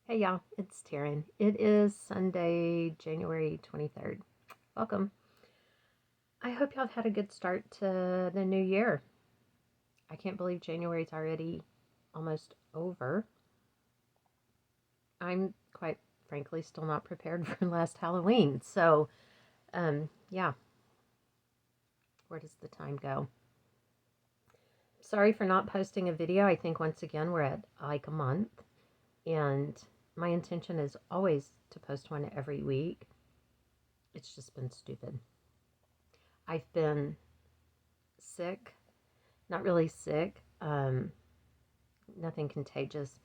Hey y'all, it's Taryn. It is Sunday, January 23rd. Welcome. I hope y'all have had a good start to the new year. I can't believe January's already almost over. I'm quite frankly still not prepared for last Halloween. Yeah, where does the time go? Sorry for not posting a video. I think once again we're at like a month, and my intention is always to post one every week. It's just been stupid. I've been sick, not really sick, nothing contagious.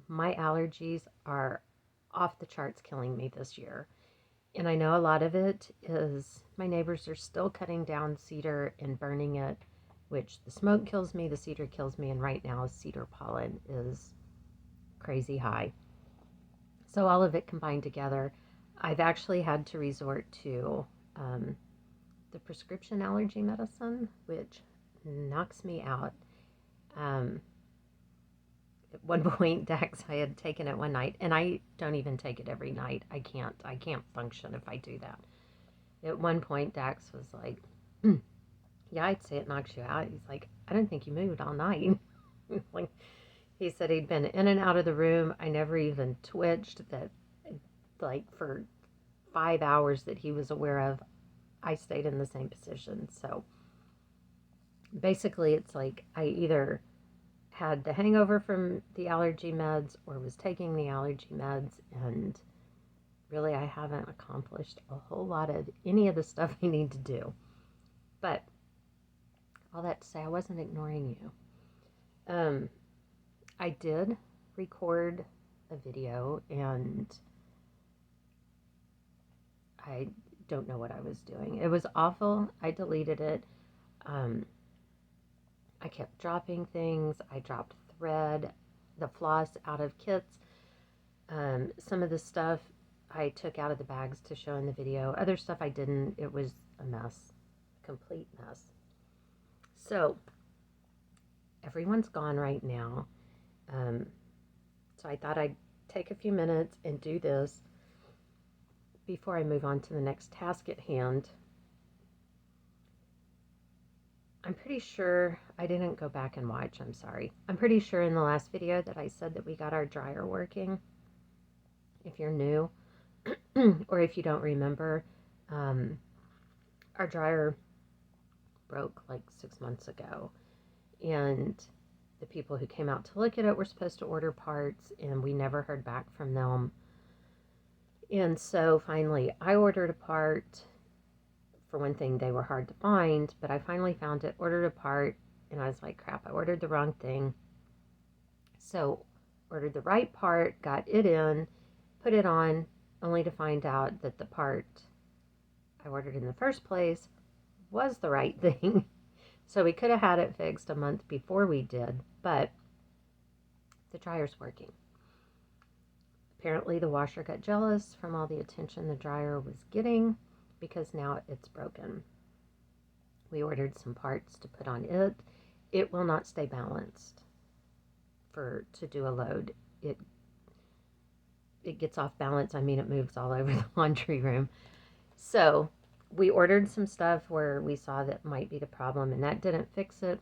My allergies are off the charts killing me this year. And I know a lot of it is my neighbors are still cutting down cedar and burning it, which the smoke kills me, the cedar kills me, and right now cedar pollen is crazy high. So all of it combined together, I've actually had to resort to the prescription allergy medicine, which knocks me out. Um, at one point, Dax, I had taken it one night, and I don't even take it every night. I can't function if I do that. At one point, Dax was like, "Yeah, I'd say it knocks you out." He's like, "I don't think you moved all night." Like he said, he'd been in and out of the room. I never even twitched. That, like for 5 hours that he was aware of, I stayed in the same position. So basically, it's like I either had the hangover from the allergy meds or was taking the allergy meds, and really I haven't accomplished a whole lot of any of the stuff I need to do. But all that to say, I wasn't ignoring you. I did record a video, and I don't know what I was doing. It was awful. I deleted it. um, I kept dropping things. I dropped thread, the floss out of kits. Some of the stuff I took out of the bags to show in the video. Other stuff I didn't. It was a mess. Complete mess. So, everyone's gone right now. Um, so I thought I'd take a few minutes and do this before I move on to the next task at hand. I'm pretty sure I didn't go back and watch. I'm sorry. I'm pretty sure in the last video that I said that we got our dryer working. If you're new, or if you don't remember, um, our dryer broke like 6 months ago, and the people who came out to look at it were supposed to order parts, and we never heard back from them. And so finally I ordered a part. For one thing, they were hard to find, but I finally found it, ordered a part, and I was like, crap, I ordered the wrong thing. So ordered the right part, got it in, put it on, only to find out that the part I ordered in the first place was the right thing. So we could have had it fixed a month before we did, but the dryer's working. Apparently the washer got jealous from all the attention the dryer was getting, because now it's broken. We ordered some parts to put on it. It will not stay balanced to do a load. It gets off balance. I mean, it moves all over the laundry room. So we ordered some stuff where we saw that might be the problem, and that didn't fix it.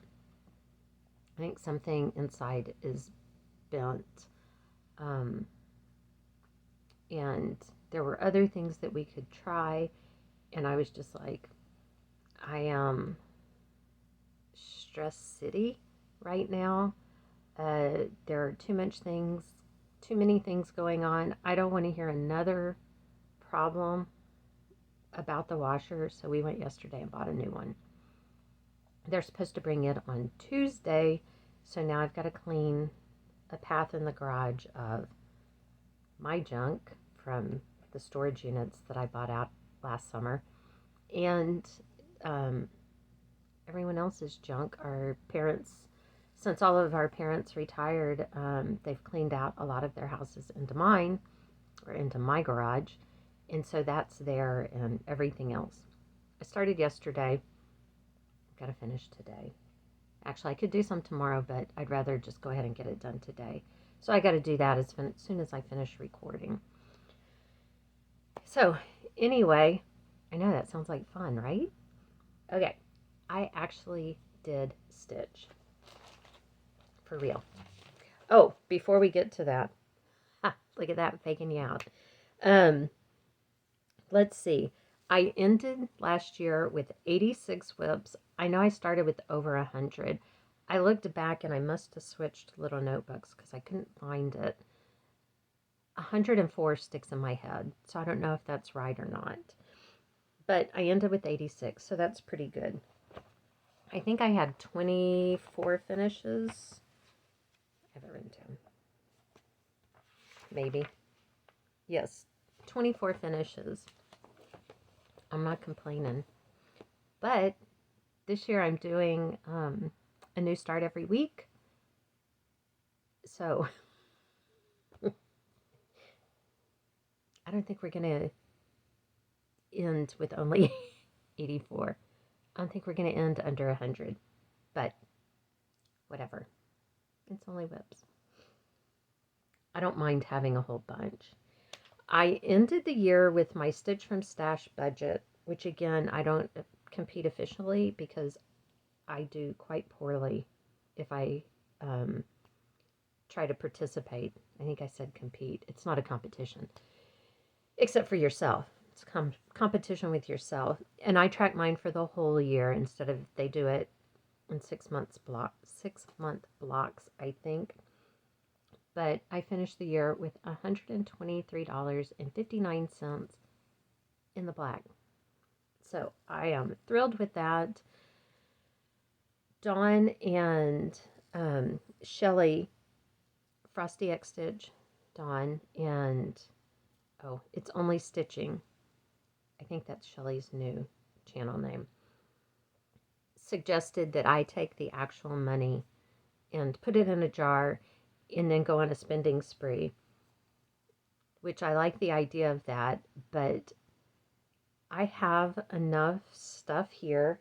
I think something inside is bent. And there were other things that we could try, and I was just like, I am stress city right now. There are too many things going on. I don't want to hear another problem about the washer, so we went yesterday and bought a new one. They're supposed to bring it on Tuesday, so now I've got to clean a path in the garage of my junk from the storage units that I bought out last summer, and everyone else's junk. Our parents, since all of our parents retired, they've cleaned out a lot of their houses into mine, or into my garage, and so that's there, and everything else. I started yesterday. Got to finish today. Actually, I could do some tomorrow, but I'd rather just go ahead and get it done today. So I got to do that as soon as I finish recording. So anyway, I know that sounds like fun, right? Okay, I actually did stitch. For real. Oh, before we get to that, look at that, faking you out. Um, let's see. I ended last year with 86 whips. I know I started with over 100. I looked back and I must have switched little notebooks because I couldn't find it. 104 sticks in my head, so I don't know if that's right or not. But I ended with 86, so that's pretty good. I think I had 24 finishes. I have it written down. Maybe. Yes, 24 finishes. I'm not complaining. But this year I'm doing a new start every week. So I don't think we're going to end with only 84. I don't think we're going to end under 100. But whatever. It's only whips. I don't mind having a whole bunch. I ended the year with my Stitch from Stash budget, which again, I don't compete officially because I do quite poorly if I try to participate. I think I said compete. It's not a competition, except for yourself. It's competition with yourself. And I track mine for the whole year instead of they do it in 6 month blocks, I think. But I finished the year with $123.59 in the black. So I am thrilled with that. Dawn and Shelly, Frosty X Stitch, Dawn, and it's Only Stitching. I think that's Shelly's new channel name. Suggested that I take the actual money and put it in a jar and then go on a spending spree, which I like the idea of that, but I have enough stuff here.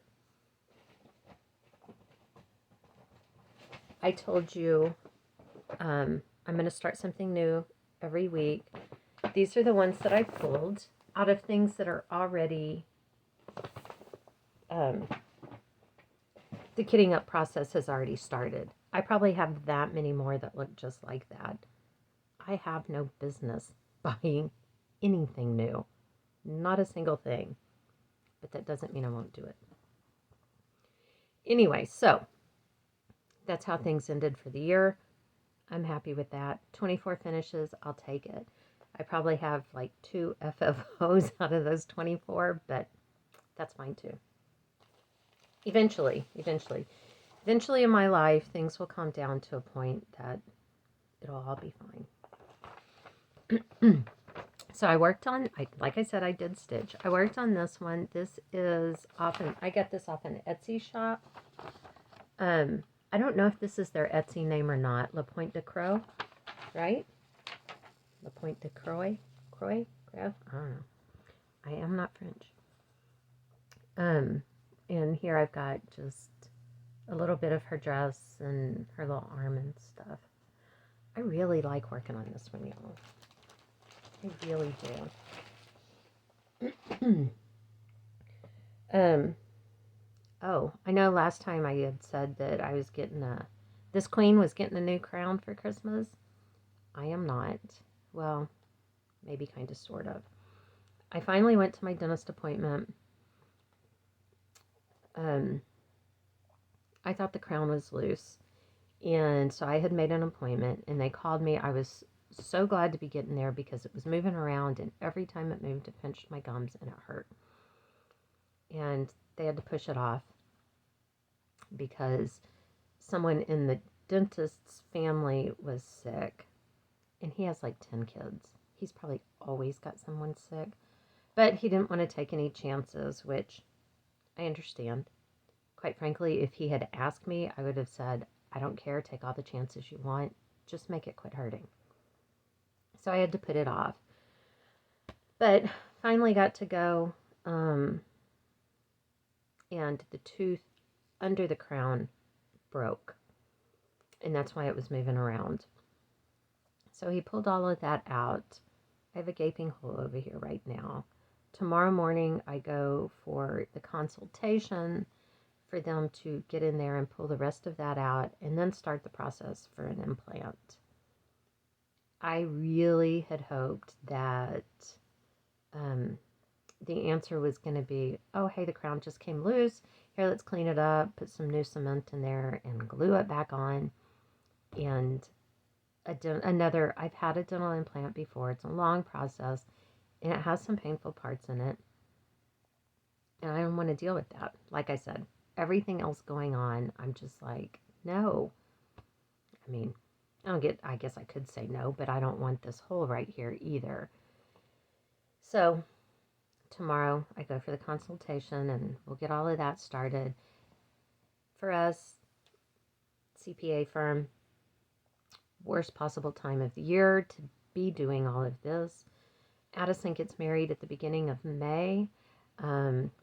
I told you I'm going to start something new every week. These are the ones that I pulled out of things that are already, the kitting up process has already started. I probably have that many more that look just like that. I have no business buying anything new. Not a single thing. But that doesn't mean I won't do it. Anyway, so that's how things ended for the year. I'm happy with that. 24 finishes, I'll take it. I probably have like 2 FFOs out of those 24, but that's fine too. Eventually in my life, things will calm down to a point that it'll all be fine. So I worked on, like I said, I did stitch. I worked on this one. This is I get this off an Etsy shop. I don't know if this is their Etsy name or not. La Pointe de Croix, right? La Pointe de Croix? Croix? I don't know. I am not French. And here I've got just a little bit of her dress and her little arm and stuff. I really like working on this one, y'all. I really do. Oh, I know last time I had said that I was getting this queen was getting a new crown for Christmas. I am not. Well, maybe kind of, sort of. I finally went to my dentist appointment. I thought the crown was loose. And so I had made an appointment and they called me. I was so glad to be getting there because it was moving around and every time it moved, it pinched my gums and it hurt. And they had to push it off because someone in the dentist's family was sick. And he has like 10 kids. He's probably always got someone sick. But he didn't want to take any chances, which I understand. Quite frankly, if he had asked me, I would have said, I don't care, take all the chances you want, just make it quit hurting. So I had to put it off. But finally got to go, and the tooth under the crown broke. And that's why it was moving around. So he pulled all of that out. I have a gaping hole over here right now. Tomorrow morning, I go for the consultation for them to get in there and pull the rest of that out and then start the process for an implant. I really had hoped that the answer was going to be, oh, hey, the crown just came loose. Here, let's clean it up, put some new cement in there, and glue it back on. And I've had a dental implant before. It's a long process, and it has some painful parts in it. And I don't want to deal with that. Like I said, everything else going on, I'm just like, no. I mean, I guess I could say no, but I don't want this hole right here either. So tomorrow I go for the consultation and we'll get all of that started. For us, CPA firm, worst possible time of the year to be doing all of this. Addison gets married at the beginning of May,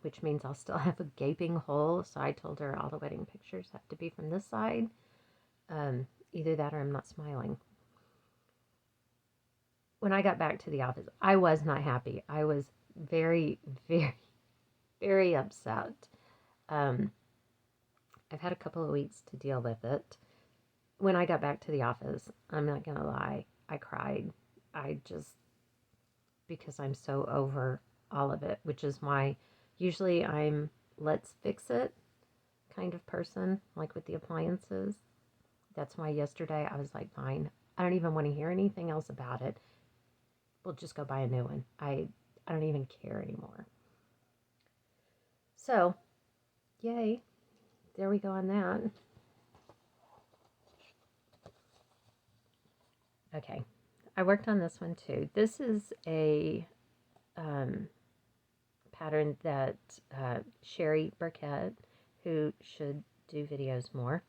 which means I'll still have a gaping hole. So I told her all the wedding pictures have to be from this side. Either that or I'm not smiling. When I got back to the office, I was not happy. I was very, very, very upset. I've had a couple of weeks to deal with it. When I got back to the office, I'm not going to lie, I cried. Because I'm so over all of it, which is why usually I'm let's fix it kind of person, like with the appliances. That's why yesterday I was like, fine, I don't even want to hear anything else about it. We'll just go buy a new one. I don't even care anymore. So, yay. There we go on that. Okay. I worked on this one too. This is a pattern that Sherry Burkett, who should do videos more,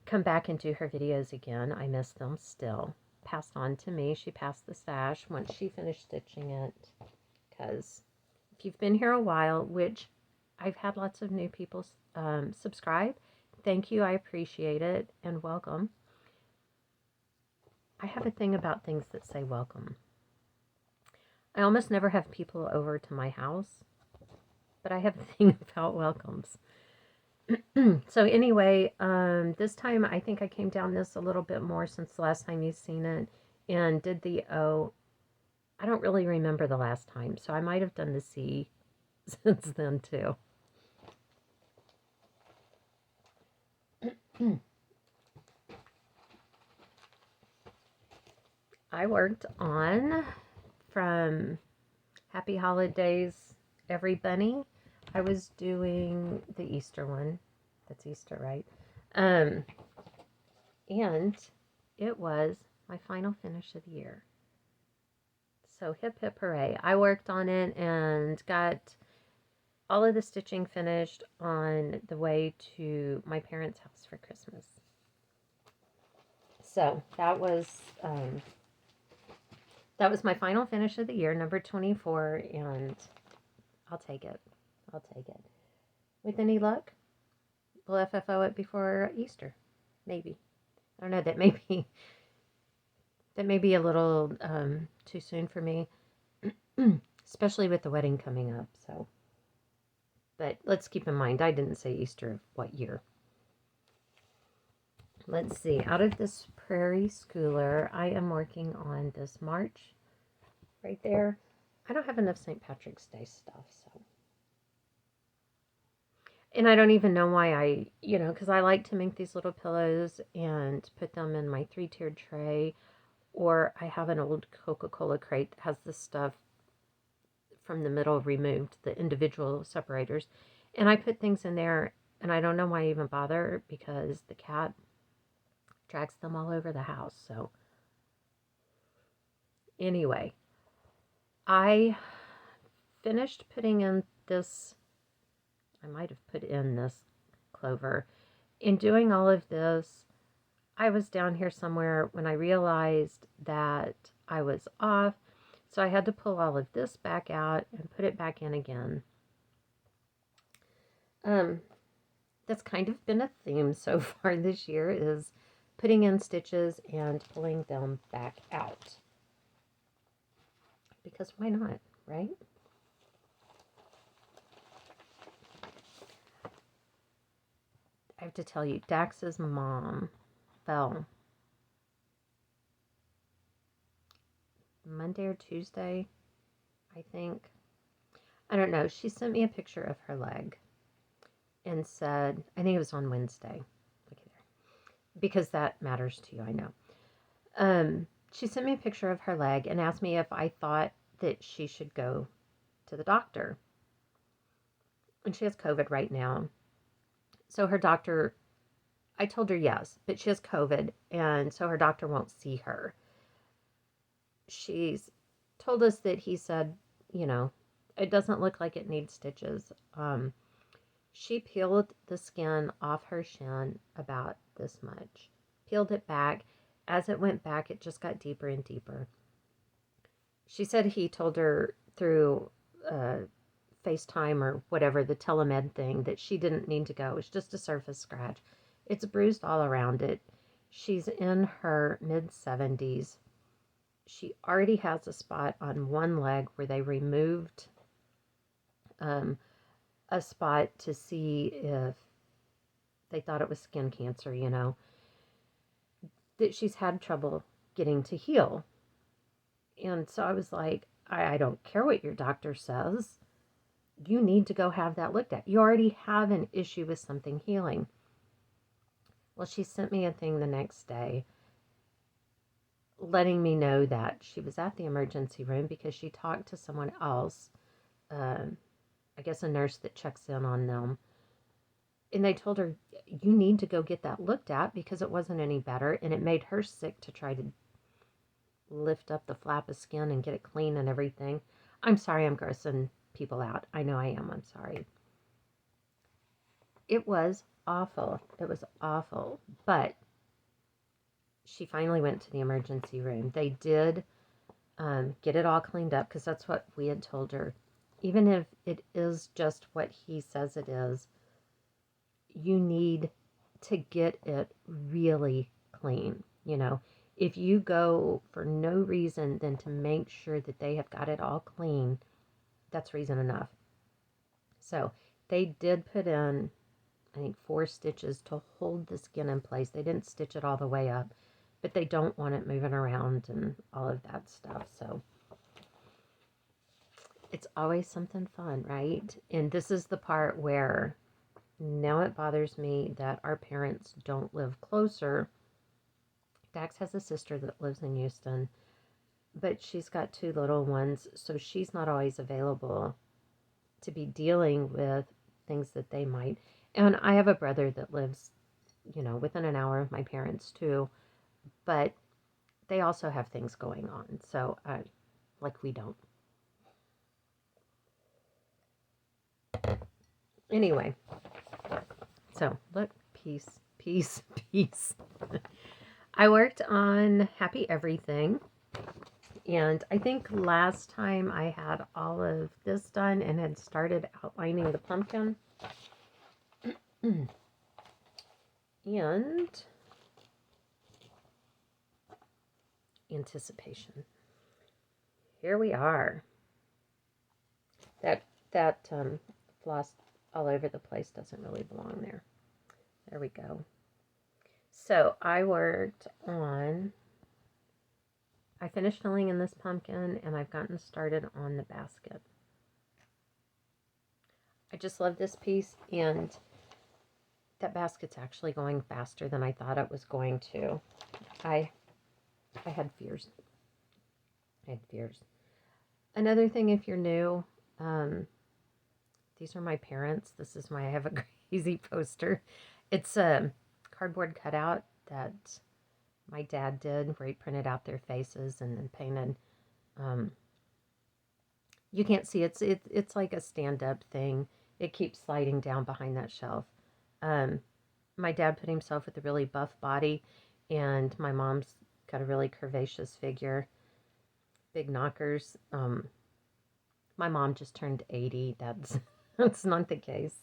come back and do her videos again. I miss them still. Passed on to me. She passed the stash once she finished stitching it. Because if you've been here a while, which I've had lots of new people subscribe, thank you. I appreciate it and welcome. I have a thing about things that say welcome. I almost never have people over to my house, but I have a thing about welcomes. So anyway, this time I think I came down this a little bit more since the last time you've seen it and did the O. I don't really remember the last time, so I might have done the C since then too. I worked on from Happy Holidays, Every Bunny. I was doing the Easter one. That's Easter, right? And it was my final finish of the year. So hip hip hooray. I worked on it and got all of the stitching finished on the way to my parents' house for Christmas. So that was my final finish of the year, number 24, and I'll take it. I'll take it. With any luck, we'll FFO it before Easter. Maybe. I don't know, that may be a little too soon for me, especially with the wedding coming up. So, but let's keep in mind, I didn't say Easter of what year. Let's see. Out of this Prairie Schooler, I am working on this March right there. I don't have enough St. Patrick's Day stuff, so. And I don't even know why because I like to make these little pillows and put them in my 3-tiered tray. Or I have an old Coca-Cola crate that has this stuff from the middle removed, the individual separators. And I put things in there, and I don't know why I even bother, because the cat drags them all over the house. So anyway, I finished putting in this, I might have put in this clover. In doing all of this, I was down here somewhere when I realized that I was off, so I had to pull all of this back out and put it back in again. That's kind of been a theme so far this year, is putting in stitches and pulling them back out. Because why not, right? I have to tell you, Dax's mom fell Monday or Tuesday, I think. I don't know. She sent me a picture of her leg and said, I think it was on Wednesday. Look at there. Because that matters to you, I know. She sent me a picture of her leg and asked me if I thought that she should go to the doctor. And she has COVID right now. So her doctor, I told her yes, but she has COVID, and so her doctor won't see her. She's told us that he said, you know, it doesn't look like it needs stitches. She peeled the skin off her shin about this much, peeled it back. As it went back, it just got deeper and deeper. She said he told her through FaceTime or whatever, the telemed thing, that she didn't need to go. It was just a surface scratch. It's bruised all around it. She's in her mid-70s. She already has a spot on one leg where they removed a spot to see if they thought it was skin cancer, you know, that she's had trouble getting to heal. And so I was like, I don't care what your doctor says. You need to go have that looked at. You already have an issue with something healing. Well, she sent me a thing the next day letting me know that she was at the emergency room because she talked to someone else, I guess a nurse that checks in on them. And they told her, you need to go get that looked at because it wasn't any better. And it made her sick to try to lift up the flap of skin and get it clean and everything. I'm sorry I'm grossing people out. I know I am. I'm sorry. It was awful. It was awful. But she finally went to the emergency room. They did get it all cleaned up because that's what we had told her. Even if it is just what he says it is, you need to get it really clean. You know, if you go for no reason than to make sure that they have got it all clean, that's reason enough. So they did put in, I think, 4 stitches to hold the skin in place. They didn't stitch it all the way up, but they don't want it moving around and all of that stuff. So it's always something fun, right? And this is the part where now it bothers me that our parents don't live closer. Dax has a sister that lives in Houston, but she's got 2 little ones, so she's not always available to be dealing with things that they might. And I have a brother that lives, you know, within an hour of my parents too, but they also have things going on. So, like we don't. Anyway, so look, peace, peace, peace. I worked on Happy Everything, and I think last time I had all of this done and had started outlining the pumpkin. And anticipation. Here we are. That floss all over the place doesn't really belong there. There we go. So I worked on, I finished filling in this pumpkin and I've gotten started on the basket. I just love this piece, and that basket's actually going faster than I thought it was going to. I had fears. Another thing, if you're new, these are my parents. This is my I Have a Crazy poster. It's a cardboard cutout that my dad did, where he printed out their faces and then painted. You can't see it's like a stand-up thing. It keeps sliding down behind that shelf. My dad put himself with a really buff body, and my mom's got a really curvaceous figure, big knockers. My mom just turned 80. That's not the case.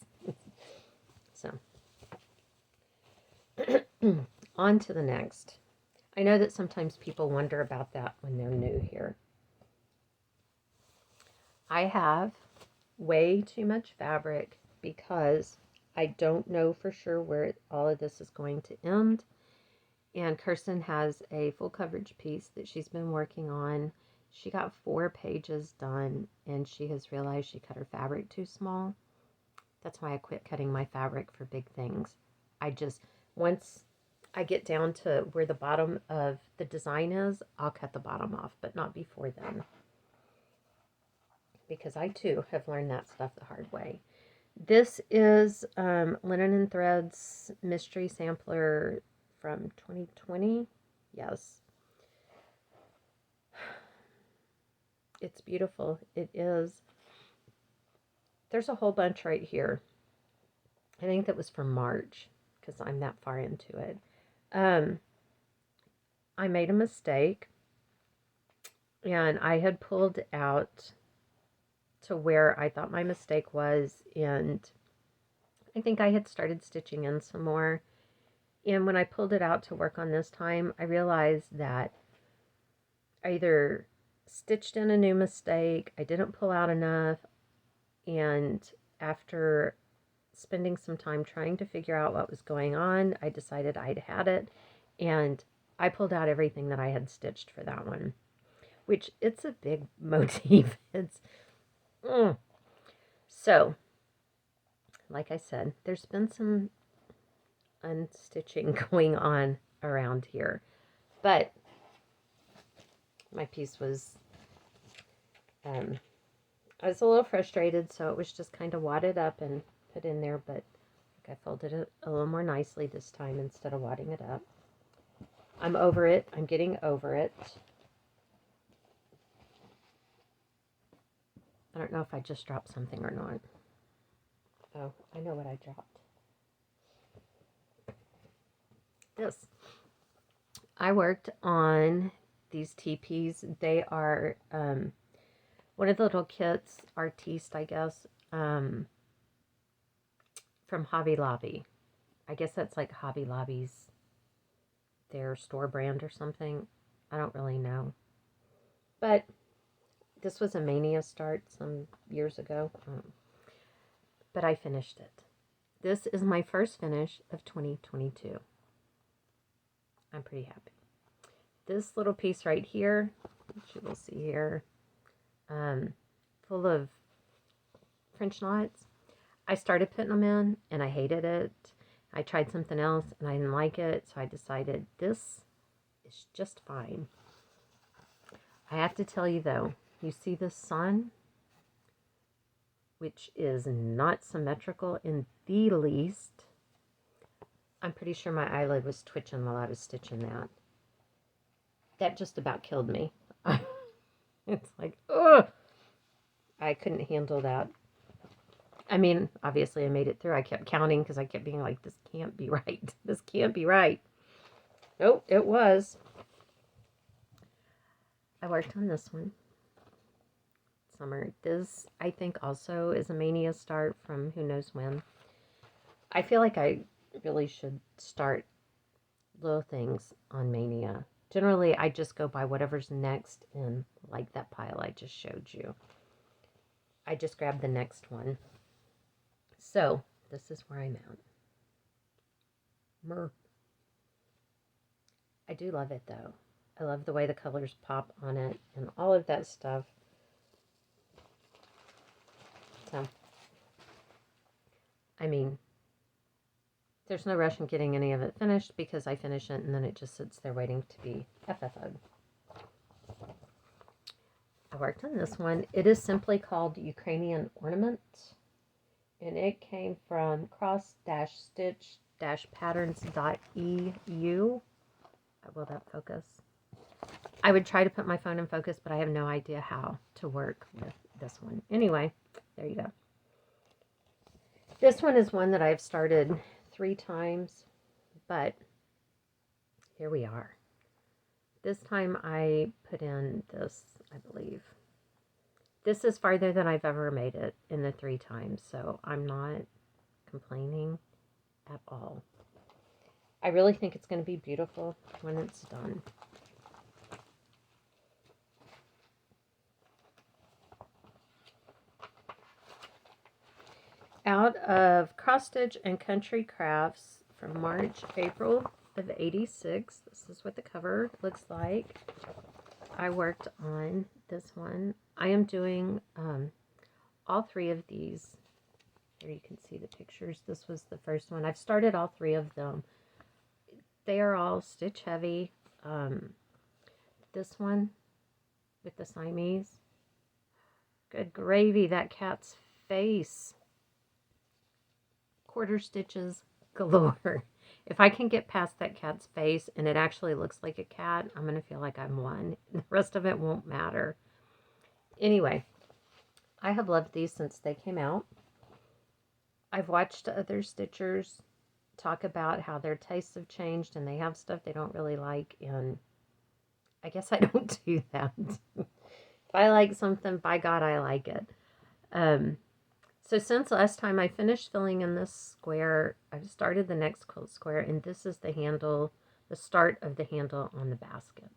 So On to the next. I know that sometimes people wonder about that when they're new here. I have way too much fabric because I don't know for sure where all of this is going to end. And Kirsten has a full coverage piece that she's been working on. She got 4 pages done and she has realized she cut her fabric too small. That's why I quit cutting my fabric for big things. Once I get down to where the bottom of the design is, I'll cut the bottom off, but not before then. Because I too have learned that stuff the hard way. This is Linen and Threads Mystery Sampler from 2020. Yes. It's beautiful. It is. There's a whole bunch right here. I think that was from March because I'm that far into it. I made a mistake and I had pulled out to where I thought my mistake was, and I think I had started stitching in some more. And when I pulled it out to work on this time, I realized that I either stitched in a new mistake, I didn't pull out enough, and after spending some time trying to figure out what was going on, I decided I'd had it, and I pulled out everything that I had stitched for that one, which it's a big motif. So, like I said, there's been some unstitching going on around here, but my piece was, I was a little frustrated, so it was just kind of wadded up and put in there, but I folded it a little more nicely this time instead of wadding it up. I'm over it. I'm getting over it. I don't know if I just dropped something or not. Oh, I know what I dropped. This. I worked on these teepees. They are one of the little kits, Artiste, I guess, from Hobby Lobby. I guess that's like Hobby Lobby's, their store brand or something. I don't really know. But this was a Mania start some years ago. But I finished it. This is my first finish of 2022. I'm pretty happy. This little piece right here, which you will see here, full of French knots. I started putting them in and I hated it. I tried something else and I didn't like it, so I decided this is just fine. I have to tell you though, you see the sun, which is not symmetrical in the least. I'm pretty sure my eyelid was twitching while I was stitching that. That just about killed me. It's like, ugh! I couldn't handle that. I mean, obviously I made it through. I kept counting because I kept being like, this can't be right. This can't be right. Nope, it was. I worked on this one. Summer. This, I think, also is a Mania start from who knows when. I feel like I really should start little things on Mania. Generally, I just go by whatever's next in, like that pile I just showed you. I just grabbed the next one. So, this is where I'm at. I do love it, though. I love the way the colors pop on it and all of that stuff. So, I mean, there's no rush in getting any of it finished because I finish it and then it just sits there waiting to be FFO'd. I worked on this one. It is simply called Ukrainian Ornament, and it came from cross-stitch-patterns.eu. Will that focus? I would try to put my phone in focus, but I have no idea how to work with this one. Anyway, there you go. This one is one that I've started 3 times, but here we are. This time I put in this, I believe. This is farther than I've ever made it in the 3 times, so I'm not complaining at all. I really think it's going to be beautiful when it's done. Out of Cross Stitch and Country Crafts from March, April of '86. This is what the cover looks like. I worked on this one. I am doing all three of these. Here you can see the pictures. This was the first one. I've started all three of them. They are all stitch heavy. This one with the Siamese. Good gravy, that cat's face. Quarter stitches galore. If I can get past that cat's face and it actually looks like a cat, I'm going to feel like I'm won. The rest of it won't matter. Anyway, I have loved these since they came out. I've watched other stitchers talk about how their tastes have changed and they have stuff they don't really like, and I guess I don't do that. If I like something, by God, I like it. So since last time I finished filling in this square, I've started the next quilt square, and this is the handle, the start of the handle on the basket.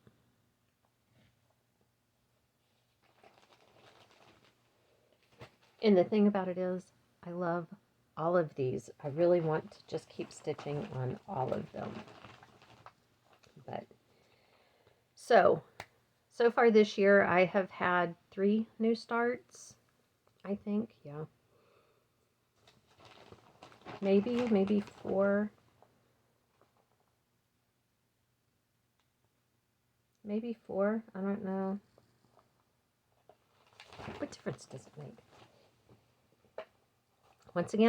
And the thing about it is, I love all of these. I really want to just keep stitching on all of them. But so far this year, I have had 3 new starts, I think. Yeah. Maybe 4. Maybe 4. I don't know. What difference does it make? Once again,